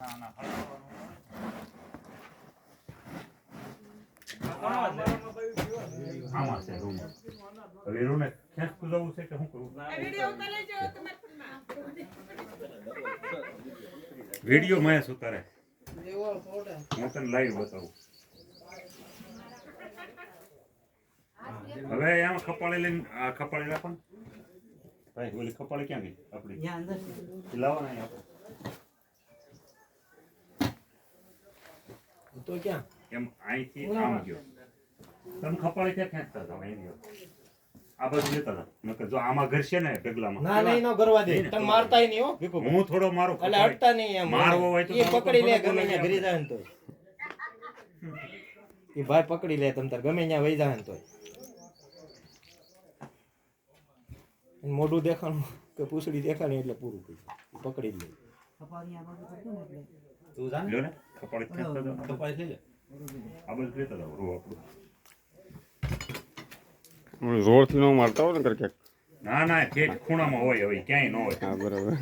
આમાં છે રૂમ. હવે રૂને ખેંચતું જવું છે કે શું કરવું? વિડીયો માં ઉતારે. હું તને લાઈવ બતાવું. હવે આમાં ખપાળી લઈને આ ખપાળી રાખો ને ભાઈ. ઓલી ખપાળી ક્યાં ગઈ આપણી? લાવો ને આપણે તો ક્યાં એમ અહીંથી આમ ગયો. તમે ખપાળી ક્યાં ખેંચતા હતા? અહીં ગયો આ બાજુ જતા હતા. નકર જો આમાં ઘર છે ને ઢગલામાં ના નહીં નો કરવા દે. તમે મારતાય નહીં હો ભીખુ. હું થોડો મારો એટલે હટતા નહીં એમ મારવો હોય તો એ પકડી લે ગમે ત્યાં ઘરી જાય ને તો એ ભાઈ પકડી લે તમ તાર ગમે ત્યાં વઈ જાય ને તો મોઢું દેખાણું કે પૂછડી દેખાણી એટલે પૂરું થઈ પકડી લે. તું જાણ લ્યો ને ખપાળી ખેંચતા હતા. ખપાળી થઈ જાય આ બાજુ લેતા હતા રો આપણું જોરથી નો મારતા હોય ને કર ક્યાંક. ના ના ઠેઠ ખૂણામાં હોય. હવે ક્યાંય ન હોય. હા બરાબર.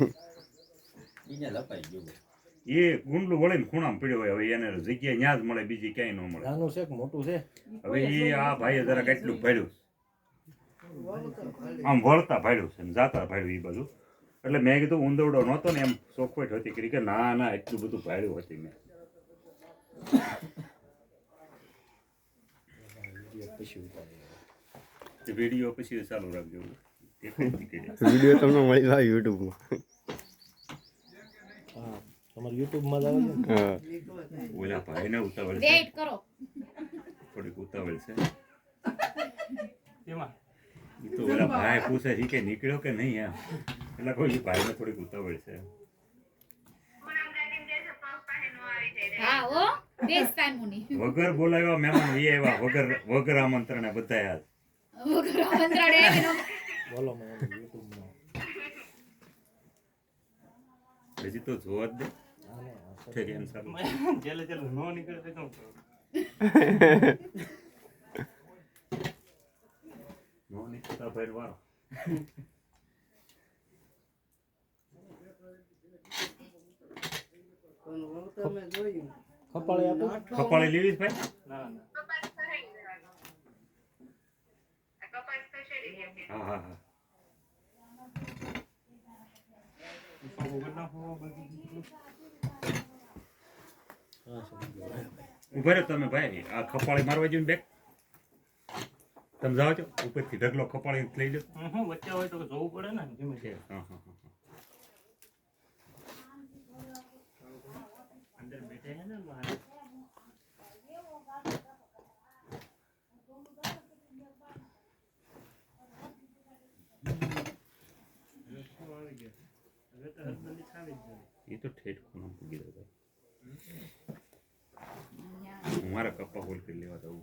એ ગુંડલું વળીને ખૂણામાં પડ્યો હોય. હવે એને જગ્યા ન્યા જ મળે, બીજી ક્યાંય ન મળે. નાનું છે કે મોટું છે? હવે એ આ ભાઈએ જરાક એટલું ભાડ્યું આમ વળતા ભાડ્યું છે જાતા ભાડ્યું એ બાજુ. એટલે મેં કીધું ઊંધવડો નહોતો ને એમ ચોખવટ હતી કરી કે ના ના એટલું બધું ભાડ્યું હતી મેં. વિડીયો પછી ચાલુ રાખજો. વિડીયો તમને મળી જાય યુટ્યુબમાં. હા તમારે યુટ્યુબમાં જ આવે છે. હા ઓલા ભાઈને ઉતાવળ છે, વેઇટ કરો. થોડીક ઉતાવળ છે એમાં. એ તો ઓલા ભાઈ પૂછે છે કે નીકળ્યો કે નહીં એમ. એટલે કોઈ ભાઈને થોડીક ઉતાવળ છે. હા ઓ બેસતા મુની વગર બોલાવ્યા મહેમાન એ આવ્યા વગર આમંત્રણે બધા યાદ. વગર આમંત્રણે બોલો મને યુટ્યુબમાં. હજી તો જોવા જ દે. ઠેક એમ સારું. ચાલે નો નીકળે તો કેમ કરું? નો નીકળતા ભાઈ વારો. ખપાળી આપો. ખપાળી લેવી છે ભાઈ? હા હા હા. ઉભા રહ્યો તમે ભાઈ. આ ખપાળી મારવા જઈને બેક તમે જાઓ છો ઉપરથી ઢગલો ખપાળી લઈ લો. વચ્ચે હોય તો જોવું પડે ને. હા હા હા. અંદર બેઠે છે ને એ તો ઠેઠ ખૂણો પૂગી દો ભાઈ. હું મારા કપ્પા હોલ કરી લેવા દઉં.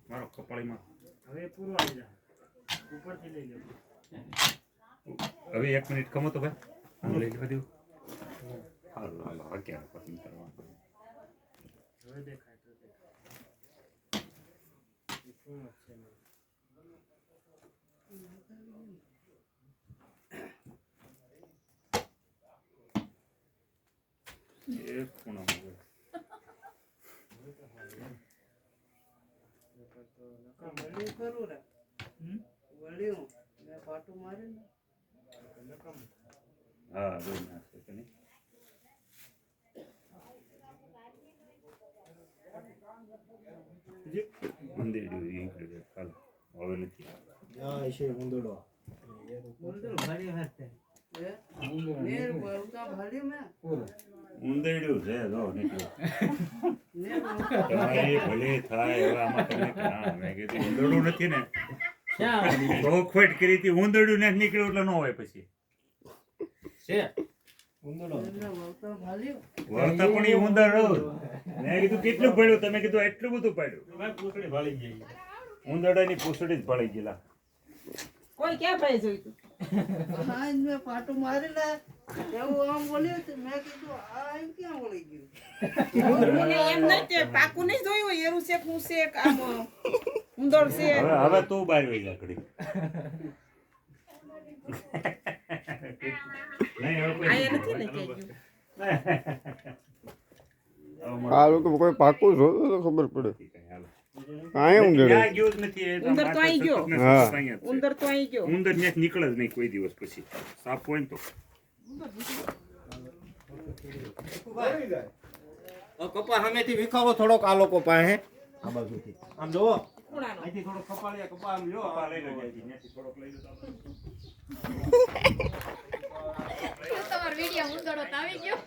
મારો કપાળીમાં હવે પૂરું આવી જાય. ઉપરથી લઈ લો. હવે 1 મિનિટ કમો તો ભાઈ. આને લઈ લેવા દઉં. હાલો હાલો હવે ક્યારે પસંદ કરવાનું? હવે દેખાય તો દેખાય. શું છે ને એક ખૂણામાં હોય. હા જોઈ નાખશે કે નહીં. મંદિર જેવું ઇન્ક્લુડેડ. ચાલો હવે નથી. જય શ્રી ઉંદડો. ઊંધેડ્યું છે જો નીકળ્યું. તમારી ભલે થાય હવે આમાં તમે મેં કીધું ઊંધેડું નથી ને. ચોખવટ કરી હતી ઊંધેડું ને નીકળ્યું એટલે ન હોય પછી. ઉંદડો વળતા પણ એ ઊંધેડું. મેં કીધું કેટલું પડ્યું? તમે કીધું એટલું બધું પડ્યું. પૂછડી ભાળી ગઈ. ઊંધેડાની પૂછડી જ ભળી ગયેલા. કોઈ ક્યાં ભાઈ જોઈતું? હા મેં પાટું મારેલા એવું આમ બોલ્યું મેં કીધું આ એમ ક્યાં વળી ગયું? એમ નથી પાકું નહીં જોયું એરું છે હું છે આમ ઉંદર છે હવે તું બહાર વહી જા ઘડી. નહીં, હવે કોઈ આયા નથી ને કે ગયું. આ લોકો કોઈ પાકું જોતો તો ખબર પડે કાંઈ ઊંઘે ત્યાં ગયો જ નથી એ તો ઉંદર તો માથે અહીં ગયો. સતત ને હા. સતત અહીંયા જ છે. ઉંદર તો અહીં ગયો. ઉંદર ત્યાં નીકળે જ નહીં કોઈ દિવસ પછી સાપ હોય ને તો કપા સામેથી વિખાવો થોડોક આ લોકો પાસે આ બાજુથી આમ જોવો ખૂણાનો. અહીંથી થોડોક કપા લે કપા આમ લ્યો કપા લઈ લો ત્યાંથી થોડોક લઈ લો તો આપણે. તમારો વિડીયો ઉંદરો તો આવી ગયો